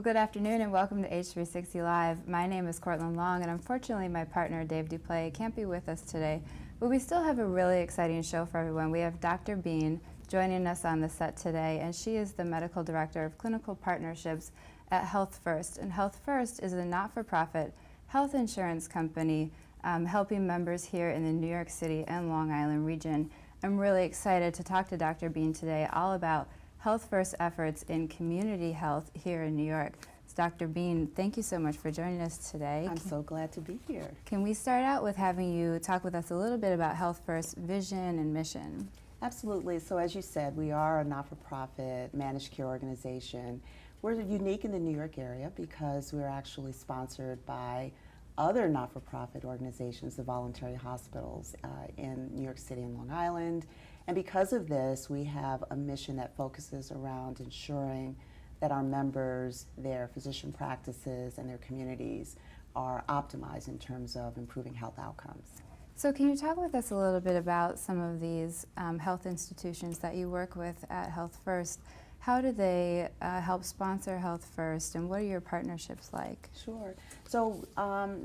Well, good afternoon and welcome to H360 Live. My name is Cortland Long, and unfortunately my partner Dave Duplay can't be with us today, but we still have a really exciting show for everyone. We have Dr. Beane joining us on the set today, and she is the Medical Director of Clinical Partnerships at Healthfirst. And Healthfirst is a not-for-profit health insurance company helping members here in the New York City and Long Island region. I'm really excited to talk to Dr. Beane today all about Healthfirst efforts in community health here in New York. So Dr. Beane, thank you so much for joining us today. I'm so glad to be here. Can we start out with having you talk with us a little bit about Healthfirst's vision and mission? Absolutely. So as you said, we are a not-for-profit managed care organization. We're unique in the New York area because we're actually sponsored by other not-for-profit organizations, the voluntary hospitals in New York City and Long Island. And because of this, we have a mission that focuses around ensuring that our members, their physician practices, and their communities are optimized in terms of improving health outcomes. So can you talk with us a little bit about some of these health institutions that you work with at Healthfirst? How do they help sponsor Healthfirst, and what are your partnerships like? Sure. So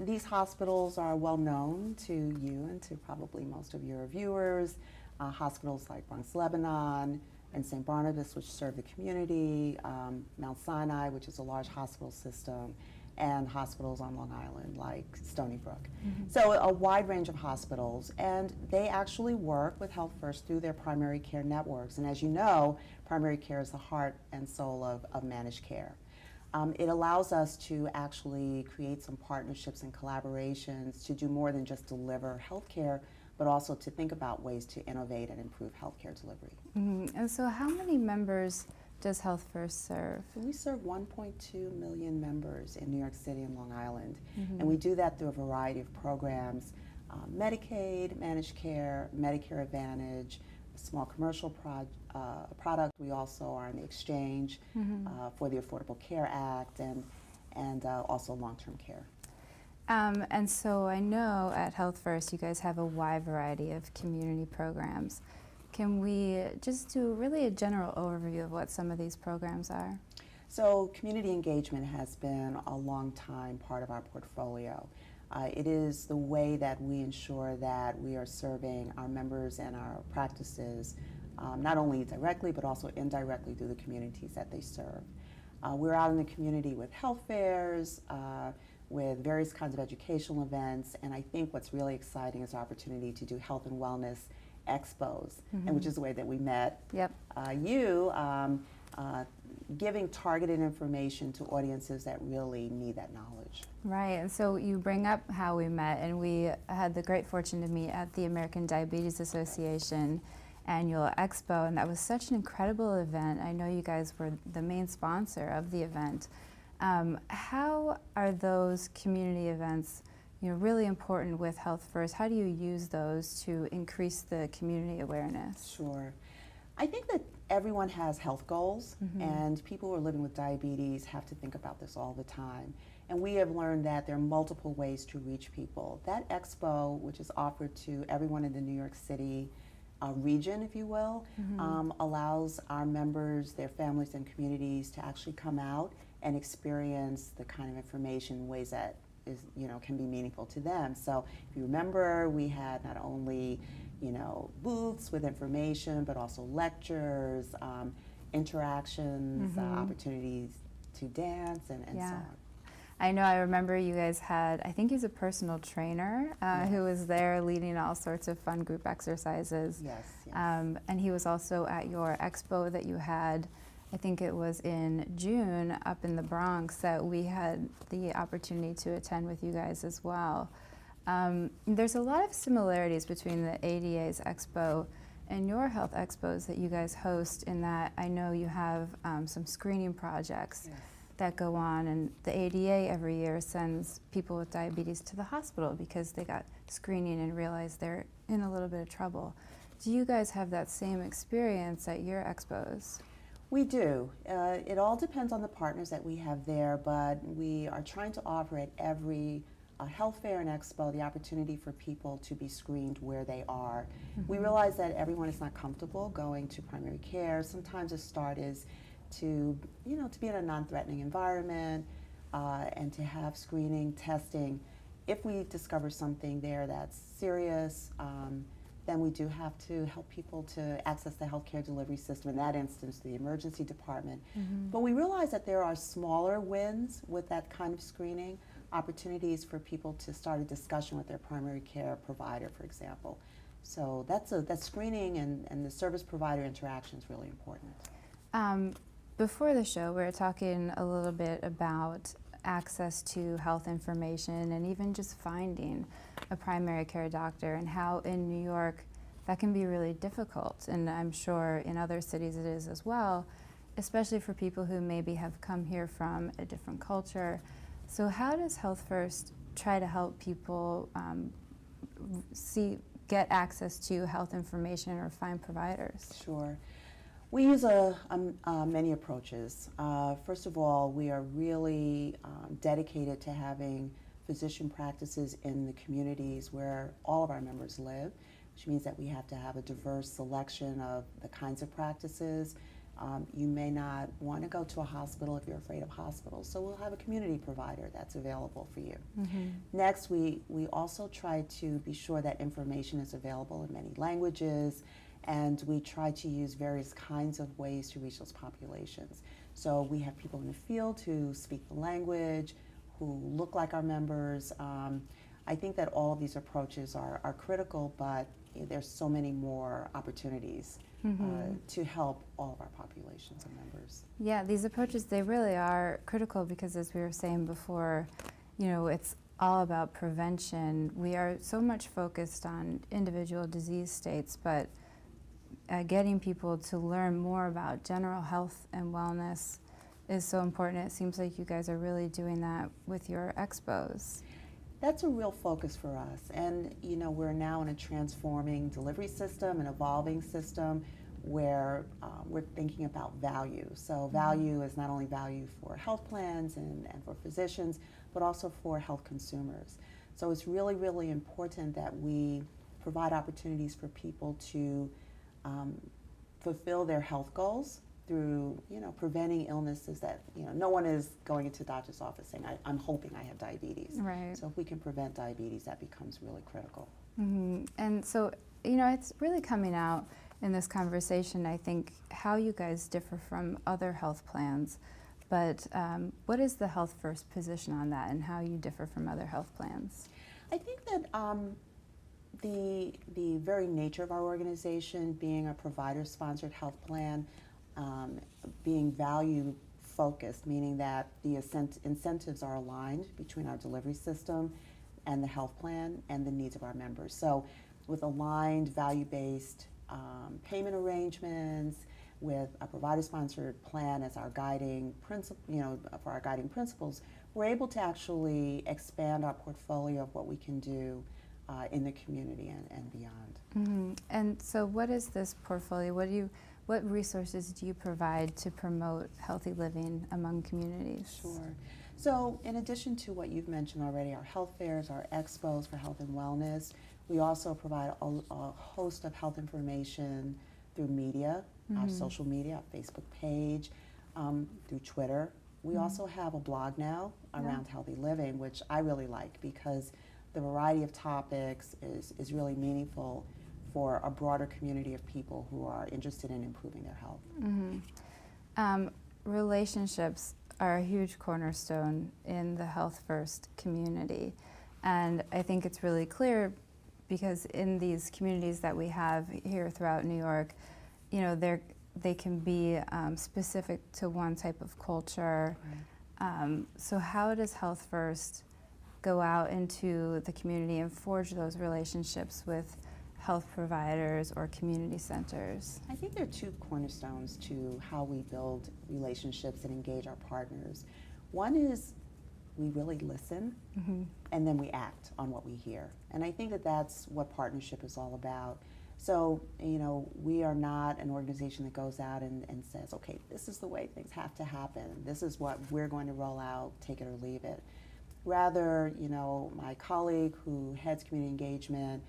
these hospitals are well known to you and to probably most of your viewers. Hospitals like Bronx Lebanon and St. Barnabas, which serve the community, Mount Sinai, which is a large hospital system, and hospitals on Long Island like Stony Brook. Mm-hmm. So a wide range of hospitals, and they actually work with Healthfirst through their primary care networks. And as you know, primary care is the heart and soul of managed care. It allows us to actually create some partnerships and collaborations to do more than just deliver health care, but also to think about ways to innovate and improve healthcare delivery. Mm-hmm. And so how many members does Healthfirst serve? We serve 1.2 million members in New York City and Long Island, mm-hmm. and we do that through a variety of programs, Medicaid, managed care, Medicare Advantage, a small commercial product. We also are in the exchange mm-hmm. For the Affordable Care Act and also long-term care. And so I know at Healthfirst you guys have a wide variety of community programs. Can we just do really a general overview of what some of these programs are? So community engagement has been a long time part of our portfolio. It is the way that we ensure that we are serving our members and our practices not only directly but also indirectly through the communities that they serve. We're out in the community with health fairs, with various kinds of educational events, and I think what's really exciting is our opportunity to do health and wellness Expos, mm-hmm. and which is the way that we met. Yep. Giving targeted information to audiences that really need that knowledge. Right, and so you bring up how we met, and we had the great fortune to meet at the American Diabetes Association annual expo, and that was such an incredible event. I know you guys were the main sponsor of the event. How are those community events really important with Healthfirst? How do you use those to increase the community awareness? Sure. I think that everyone has health goals, mm-hmm. and people who are living with diabetes have to think about this all the time. And we have learned that there are multiple ways to reach people. That expo, which is offered to everyone in the New York City region, if you will, mm-hmm. Allows our members, their families, and communities to actually come out and experience the kind of information in ways that can be meaningful to them. So if you remember, we had not only booths with information, but also lectures, interactions, mm-hmm. Opportunities to dance, and yeah. so on. I remember you guys had, I think he's a personal trainer yes. who was there leading all sorts of fun group exercises. Yes, yes. And he was also at your expo that you had, I think it was in June, up in the Bronx, that we had the opportunity to attend with you guys as well. There's a lot of similarities between the ADA's expo and your health expos that you guys host, in that I know you have some screening projects yes. that go on, and the ADA every year sends people with diabetes to the hospital because they got screening and realized they're in a little bit of trouble. Do you guys have that same experience at your expos? We do. It all depends on the partners that we have there, but we are trying to offer at every health fair and expo the opportunity for people to be screened where they are. Mm-hmm. We realize that everyone is not comfortable going to primary care. Sometimes a start is to, to be in a non-threatening environment and to have screening, testing. If we discover something there that's serious, then we do have to help people to access the healthcare delivery system, in that instance, the emergency department. But we realize that there are smaller wins with that kind of screening, opportunities for people to start a discussion with their primary care provider, for example. So that screening and the service provider interaction is really important. Before the show, we were talking a little bit about access to health information and even just finding a primary care doctor, and how in New York that can be really difficult, and I'm sure in other cities it is as well, especially for people who maybe have come here from a different culture. So how does Healthfirst try to help people get access to health information or find providers? Sure. We use many approaches. First of all, we are really dedicated to having physician practices in the communities where all of our members live, which means that we have to have a diverse selection of the kinds of practices. You may not want to go to a hospital if you're afraid of hospitals, so we'll have a community provider that's available for you. Next, we also try to be sure that information is available in many languages, and we try to use various kinds of ways to reach those populations. So we have people in the field who speak the language, who look like our members. I think that all of these approaches are critical, but there's so many more opportunities to help all of our populations and members. Yeah, these approaches, they really are critical because, as we were saying before, it's all about prevention. We are so much focused on individual disease states, but getting people to learn more about general health and wellness is so important. It seems like you guys are really doing that with your Expos. That's a real focus for us, and we're now in a transforming delivery system, an evolving system where we're thinking about value. So value is not only value for health plans and for physicians, but also for health consumers. So it's really, really important that we provide opportunities for people to fulfill their health goals through preventing illnesses that no one is going into the doctor's office saying I'm hoping I have diabetes. Right. So if we can prevent diabetes, that becomes really critical. And so it's really coming out in this conversation, I think, how you guys differ from other health plans, but what is the Healthfirst position on that, and how you differ from other health plans? I think that the very nature of our organization, being a provider-sponsored health plan, being value-focused, meaning that the incentives are aligned between our delivery system and the health plan and the needs of our members. So with aligned value-based payment arrangements, with a provider-sponsored plan as our guiding principle, for our guiding principles, we're able to actually expand our portfolio of what we can do in the community and beyond. And so what is this portfolio? What resources do you provide to promote healthy living among communities? Sure. So in addition to what you've mentioned already, our health fairs, our expos for health and wellness, we also provide a host of health information through media, our social media, our Facebook page, through Twitter. We also have a blog now around healthy living, which I really like because the variety of topics is really meaningful for a broader community of people who are interested in improving their health. Relationships are a huge cornerstone in the Healthfirst community, and I think it's really clear because in these communities that we have here throughout New York, they can be specific to one type of culture. Right. So how does Healthfirst go out into the community and forge those relationships with health providers or community centers? I think there are two cornerstones to how we build relationships and engage our partners. One is we really listen, and then we act on what we hear. And I think that that's what partnership is all about. So, we are not an organization that goes out and says, okay, this is the way things have to happen. This is what we're going to roll out, take it or leave it. Rather, my colleague who heads community engagement,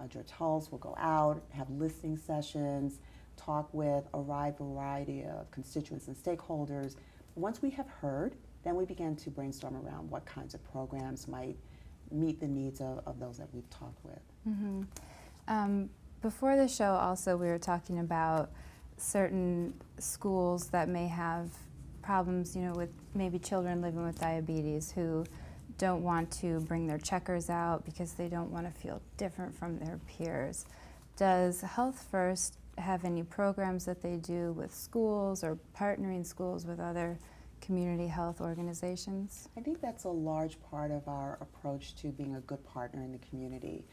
George Hulse, will go out, have listening sessions, talk with a wide variety of constituents and stakeholders. Once we have heard, then we begin to brainstorm around what kinds of programs might meet the needs of those that we've talked with. Before the show also we were talking about certain schools that may have problems, with maybe children living with diabetes who don't want to bring their checkers out because they don't want to feel different from their peers. Does Healthfirst have any programs that they do with schools or partnering schools with other community health organizations? I think that's a large part of our approach to being a good partner in the community.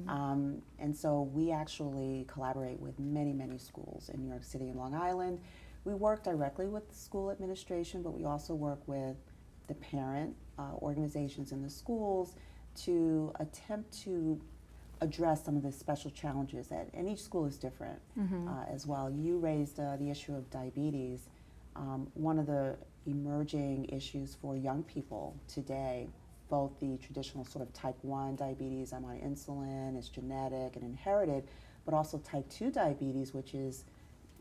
And so we actually collaborate with many, many schools in New York City and Long Island. We work directly with the school administration, but we also work with the parent organizations in the schools to attempt to address some of the special challenges and each school is different as well. You raised the issue of diabetes. One of the emerging issues for young people today, both the traditional sort of type 1 diabetes, I'm on insulin, it's genetic and inherited, but also type 2 diabetes, which is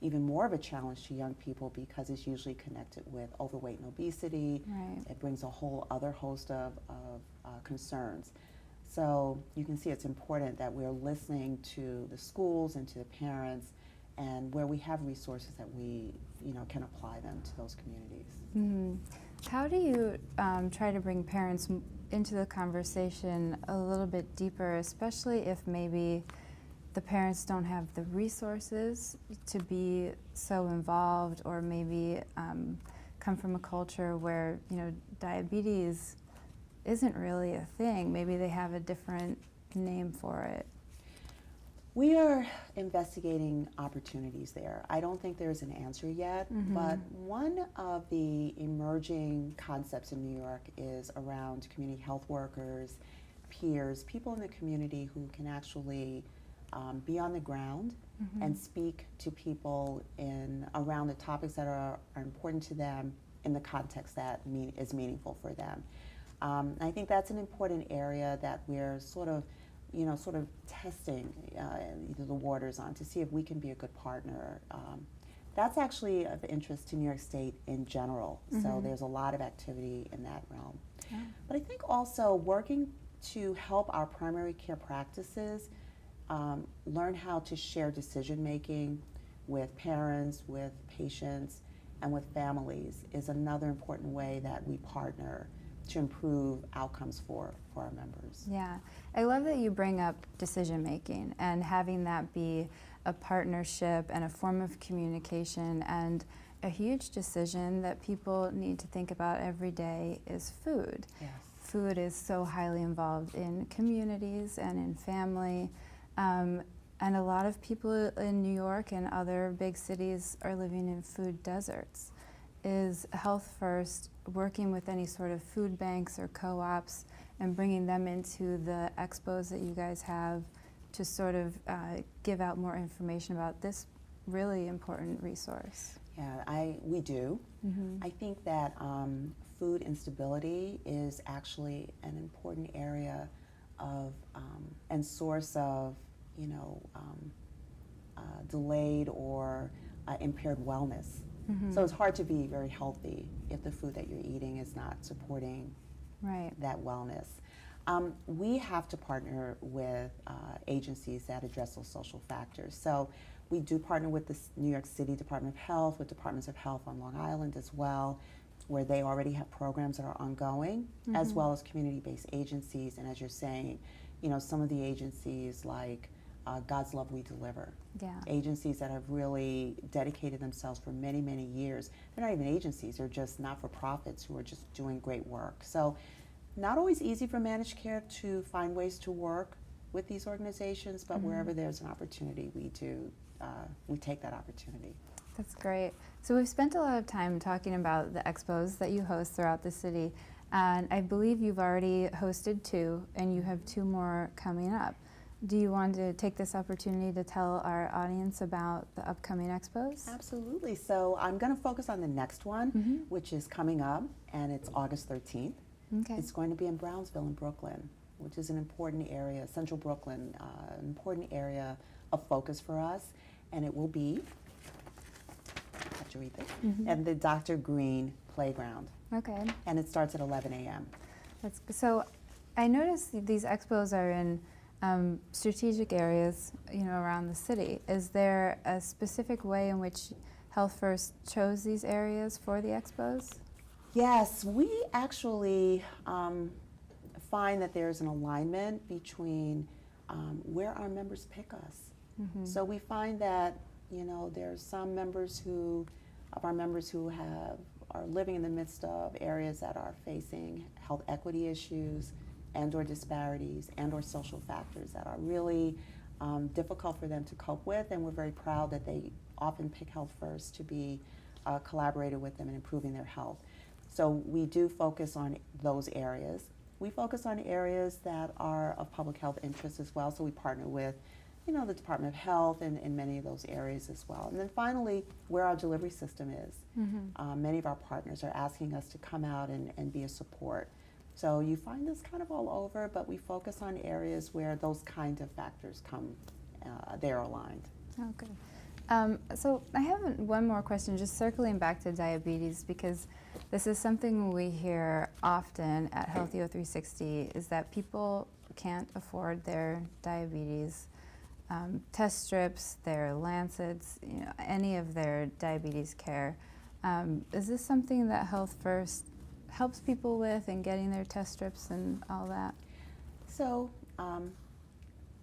even more of a challenge to young people because it's usually connected with overweight and obesity. Right. It brings a whole other host of concerns. So you can see it's important that we're listening to the schools and to the parents, and where we have resources that we can apply them to those communities. How do you try to bring parents into the conversation a little bit deeper, especially if maybe the parents don't have the resources to be so involved, or maybe come from a culture where diabetes isn't really a thing? Maybe they have a different name for it. We are investigating opportunities there. I don't think there's an answer yet, but one of the emerging concepts in New York is around community health workers, peers, people in the community who can actually be on the ground and speak to people around the topics that are important to them in the context that is meaningful for them. I think that's an important area that we're sort of testing the waters on to see if we can be a good partner. That's actually of interest to New York State in general, so there's a lot of activity in that realm. Yeah. But I think also working to help our primary care practices learn how to share decision making with parents, with patients, and with families is another important way that we partner to improve outcomes for our members. Yeah, I love that you bring up decision making and having that be a partnership and a form of communication, and a huge decision that people need to think about every day is food. Yes. Food is so highly involved in communities and in family, and a lot of people in New York and other big cities are living in food deserts. Is Healthfirst working with any sort of food banks or co-ops and bringing them into the expos that you guys have to sort of give out more information about this really important resource? Yeah, we do. I think that food instability is actually an important area of and source of delayed or impaired wellness. So it's hard to be very healthy if the food that you're eating is not supporting that wellness. We have to partner with agencies that address those social factors. So we do partner with the New York City Department of Health, with Departments of Health on Long Island as well, where they already have programs that are ongoing, as well as community-based agencies. And as you're saying, some of the agencies like God's Love We Deliver, agencies that have really dedicated themselves for many, many years. They're not even agencies, they're just not-for-profits who are just doing great work. So not always easy for managed care to find ways to work with these organizations, but wherever there's an opportunity, we take that opportunity. That's great. So we've spent a lot of time talking about the expos that you host throughout the city, and I believe you've already hosted 2, and you have 2 more coming up. Do you want to take this opportunity to tell our audience about the upcoming expos? Absolutely. So I'm going to focus on the next one, which is coming up, and it's August 13th. Okay. It's going to be in Brownsville in Brooklyn, which is an important area, central Brooklyn, an important area of focus for us. And it will be you read this, and the Dr. Green Playground. Okay. And it starts at 11 a.m. So I noticed these expos are in strategic areas, around the city. Is there a specific way in which Healthfirst chose these areas for the expos? Yes, we actually find that there's an alignment between where our members pick us. So we find that there's some members of our members who are living in the midst of areas that are facing health equity issues and/or disparities and/or social factors that are really difficult for them to cope with, and we're very proud that they often pick Healthfirst to be collaborated with them in improving their health. So we do focus on those areas. We focus on areas that are of public health interest as well, so we partner with the Department of Health in many of those areas as well. And then finally, where our delivery system is. Many of our partners are asking us to come out and be a support. So you find this kind of all over, but we focus on areas where those kind of factors they're aligned. Okay. So I have one more question, just circling back to diabetes, because this is something we hear often at Healthy 360, is that people can't afford their diabetes test strips, their Lancets, any of their diabetes care. Is this something that Healthfirst helps people with in getting their test strips and all that? So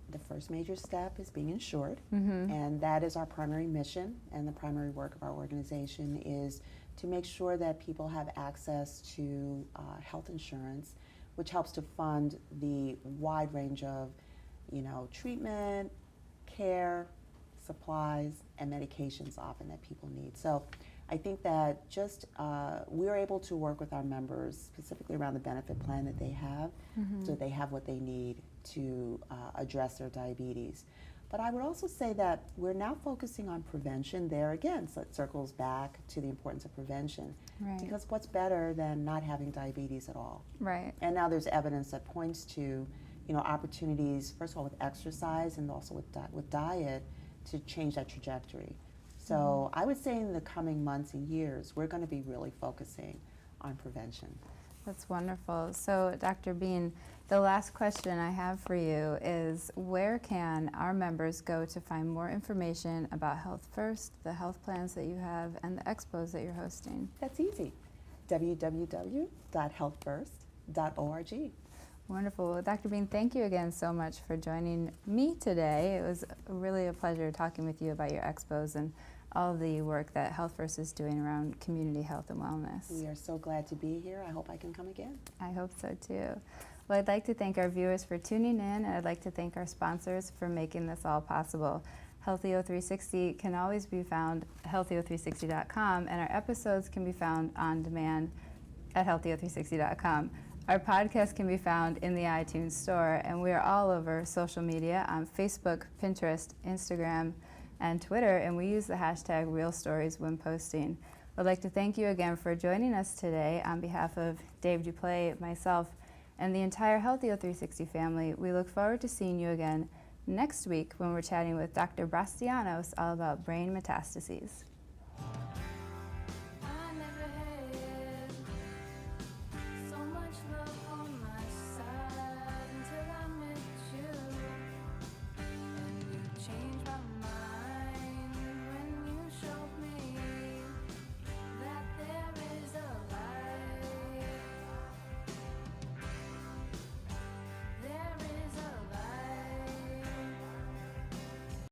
the first major step is being insured, and that is our primary mission, and the primary work of our organization is to make sure that people have access to health insurance, which helps to fund the wide range of treatment, care, supplies, and medications often that people need. So I think that just we're able to work with our members specifically around the benefit plan that they have, so that they have what they need to address their diabetes. But I would also say that we're now focusing on prevention there again, so it circles back to the importance of prevention. Right. Because what's better than not having diabetes at all? Right. And now there's evidence that points to opportunities, first of all with exercise and also with diet, to change that trajectory. So I would say in the coming months and years, we're going to be really focusing on prevention. That's wonderful. So Dr. Beane, the last question I have for you is, where can our members go to find more information about Healthfirst, the health plans that you have, and the expos that you're hosting? That's easy. www.healthfirst.org. Wonderful. Well, Dr. Beane, thank you again so much for joining me today. It was really a pleasure talking with you about your expos and all the work that Healthfirst is doing around community health and wellness. We are so glad to be here. I hope I can come again. I hope so too. Well, I'd like to thank our viewers for tuning in, and I'd like to thank our sponsors for making this all possible. Healthy 360 can always be found at healthy360.com, and our episodes can be found on demand at healthy360.com. Our podcast can be found in the iTunes Store, and we are all over social media on Facebook, Pinterest, Instagram, and Twitter, and we use the hashtag #RealStories when posting. I'd like to thank you again for joining us today. On behalf of Dave Duplay, myself, and the entire Healthy 360 family, we look forward to seeing you again next week when we're chatting with Dr. Bastianos all about brain metastases.